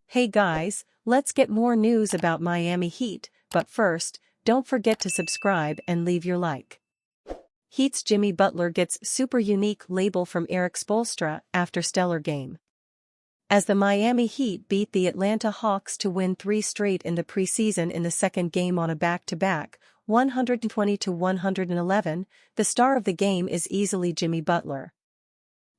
Hey guys, let's get more news about Miami Heat, but first, don't forget to subscribe and leave your like. Heat's Jimmy Butler gets super unique label from Erik Spoelstra after stellar game. As the Miami Heat beat the Atlanta Hawks to win 3 straight in the preseason in the second game on a back-to-back, 120-111, the star of the game is easily Jimmy Butler.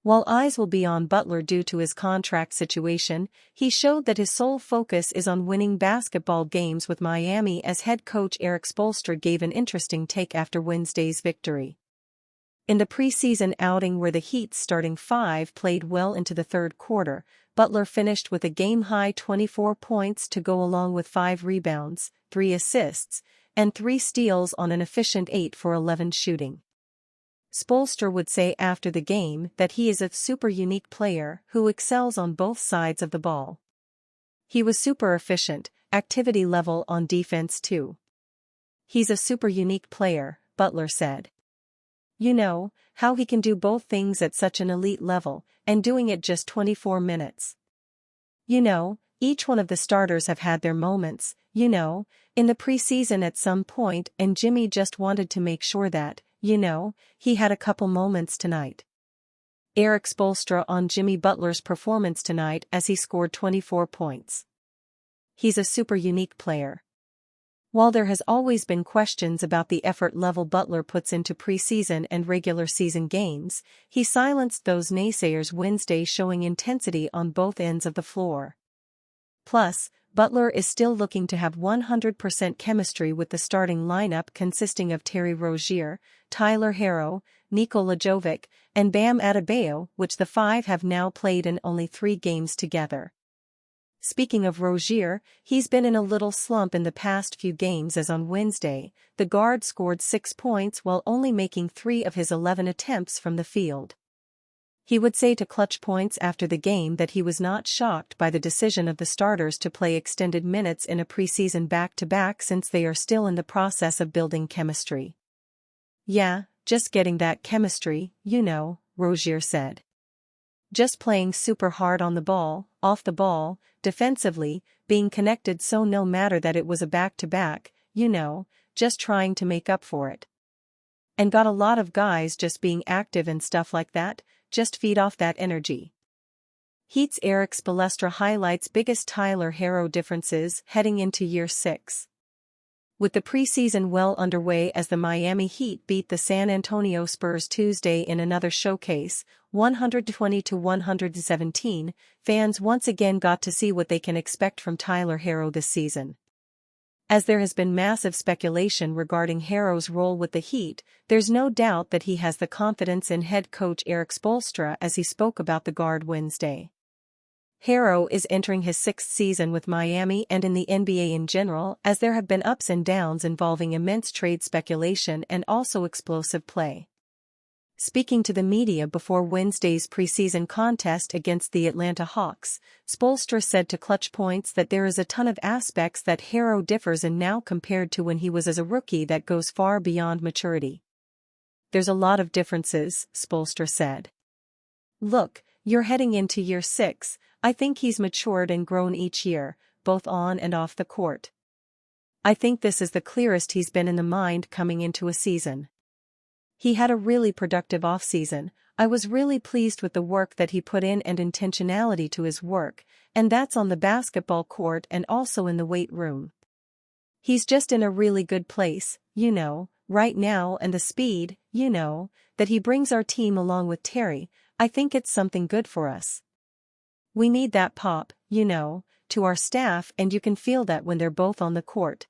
While eyes will be on Butler due to his contract situation, he showed that his sole focus is on winning basketball games with Miami as head coach Erik Spoelstra gave an interesting take after Wednesday's victory. In the preseason outing where the Heat's starting 5 played well into the third quarter, Butler finished with a game-high 24 points to go along with 5 rebounds, 3 assists, and 3 steals on an efficient 8 for 11 shooting. Spoelstra would say after the game that he is a super unique player who excels on both sides of the ball. He was super efficient, activity level on defense too. He's a super unique player, Butler said. You know, how he can do both things at such an elite level, and doing it just 24 minutes. You know, each one of the starters have had their moments, in the preseason at some point, and Jimmy just wanted to make sure that, he had a couple moments tonight. Erik Spoelstra on Jimmy Butler's performance tonight as he scored 24 points. He's a super unique player. While there has always been questions about the effort level Butler puts into preseason and regular season games, he silenced those naysayers Wednesday, showing intensity on both ends of the floor. Plus, Butler is still looking to have 100% chemistry with the starting lineup consisting of Terry Rozier, Tyler Herro, Nikola Jovic, and Bam Adebayo, which the 5 have now played in only 3 games together. Speaking of Rozier, he's been in a little slump in the past few games as on Wednesday, the guard scored 6 points while only making 3 of his 11 attempts from the field. He would say to Clutch Points after the game that he was not shocked by the decision of the starters to play extended minutes in a preseason back-to-back since they are still in the process of building chemistry. Yeah, just getting that chemistry, Rozier said. Just playing super hard on the ball, off the ball, defensively, being connected so no matter that it was a back-to-back, just trying to make up for it. And got a lot of guys just being active and stuff like that, just feed off that energy. Heat's Erik Spoelstra highlights biggest Tyler Herro differences heading into year 6. With the preseason well underway as the Miami Heat beat the San Antonio Spurs Tuesday in another showcase, 120-117, fans once again got to see what they can expect from Tyler Herro this season. As there has been massive speculation regarding Herro's role with the Heat, there's no doubt that he has the confidence in head coach Erik Spoelstra as he spoke about the guard Wednesday. Herro is entering his 6th season with Miami and in the NBA in general, as there have been ups and downs involving immense trade speculation and also explosive play. Speaking to the media before Wednesday's preseason contest against the Atlanta Hawks, Spoelstra said to Clutch Points that there is a ton of aspects that Herro differs in now compared to when he was as a rookie that goes far beyond maturity. There's a lot of differences, Spoelstra said. Look, you're heading into year 6, I think he's matured and grown each year, both on and off the court. I think this is the clearest he's been in the mind coming into a season. He had a really productive offseason. I was really pleased with the work that he put in and intentionality to his work, and that's on the basketball court and also in the weight room. He's just in a really good place, right now, and the speed, that he brings our team along with Terry, I think it's something good for us. We need that pop, to our staff, and you can feel that when they're both on the court.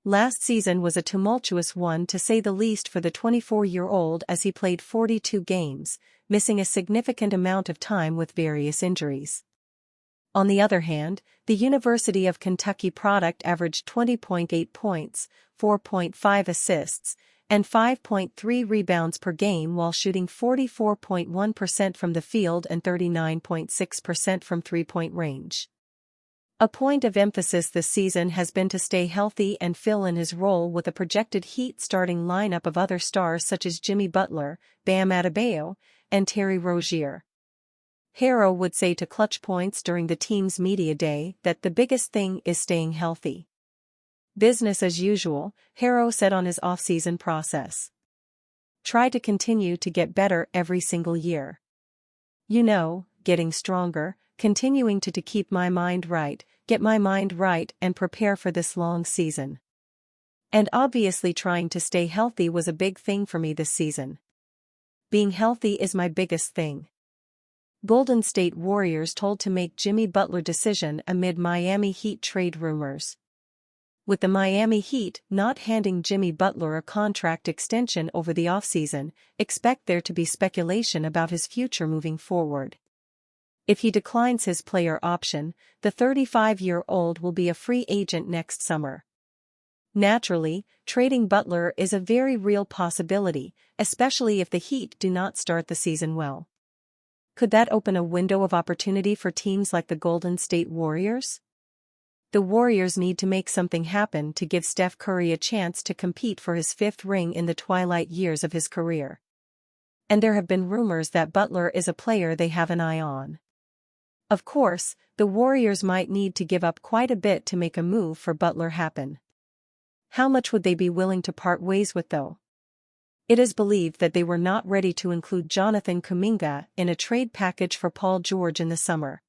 Last season was a tumultuous one to say the least for the 24-year-old as he played 42 games, missing a significant amount of time with various injuries. On the other hand, the University of Kentucky product averaged 20.8 points, 4.5 assists, and 5.3 rebounds per game while shooting 44.1% from the field and 39.6% from three-point range. A point of emphasis this season has been to stay healthy and fill in his role with a projected Heat starting lineup of other stars such as Jimmy Butler, Bam Adebayo, and Terry Rozier. Herro would say to Clutch Points during the team's media day that the biggest thing is staying healthy. Business as usual, Herro said on his off-season process. Try to continue to get better every single year. You know, getting stronger, continuing to keep my mind right, get my mind right and prepare for this long season. And obviously trying to stay healthy was a big thing for me this season. Being healthy is my biggest thing. Golden State Warriors told to make Jimmy Butler decision amid Miami Heat trade rumors. With the Miami Heat not handing Jimmy Butler a contract extension over the offseason, expect there to be speculation about his future moving forward. If he declines his player option, the 35-year-old will be a free agent next summer. Naturally, trading Butler is a very real possibility, especially if the Heat do not start the season well. Could that open a window of opportunity for teams like the Golden State Warriors? The Warriors need to make something happen to give Steph Curry a chance to compete for his fifth ring in the twilight years of his career. And there have been rumors that Butler is a player they have an eye on. Of course, the Warriors might need to give up quite a bit to make a move for Butler happen. How much would they be willing to part ways with though? It is believed that they were not ready to include Jonathan Kuminga in a trade package for Paul George in the summer.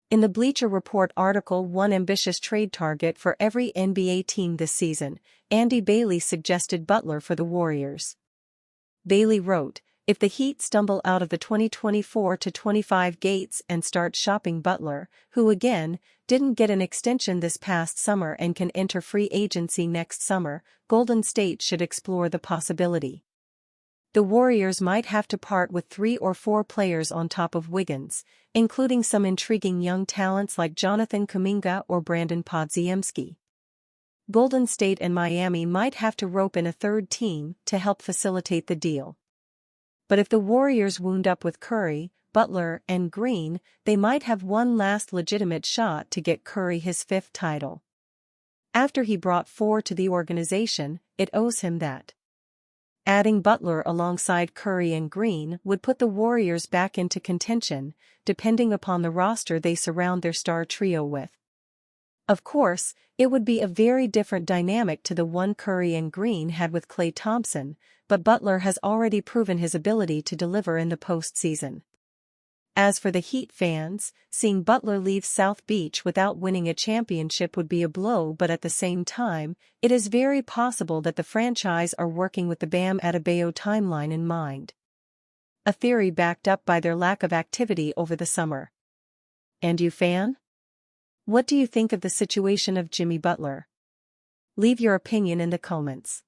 In the Bleacher Report article One Ambitious Trade Target for Every NBA Team This Season, Andy Bailey suggested Butler for the Warriors. Bailey wrote, if the Heat stumble out of the 2024-25 gates and start shopping Butler, who again, didn't get an extension this past summer and can enter free agency next summer, Golden State should explore the possibility. The Warriors might have to part with 3 or 4 players on top of Wiggins, including some intriguing young talents like Jonathan Kuminga or Brandon Podziemski. Golden State and Miami might have to rope in a third team to help facilitate the deal. But if the Warriors wound up with Curry, Butler, and Green, they might have one last legitimate shot to get Curry his 5th title. After he brought 4 to the organization, it owes him that. Adding Butler alongside Curry and Green would put the Warriors back into contention, depending upon the roster they surround their star trio with. Of course, it would be a very different dynamic to the one Curry and Green had with Klay Thompson, but Butler has already proven his ability to deliver in the postseason. As for the Heat fans, seeing Butler leave South Beach without winning a championship would be a blow, but at the same time, it is very possible that the franchise are working with the Bam Adebayo timeline in mind. A theory backed up by their lack of activity over the summer. And you fan? What do you think of the situation of Jimmy Butler? Leave your opinion in the comments.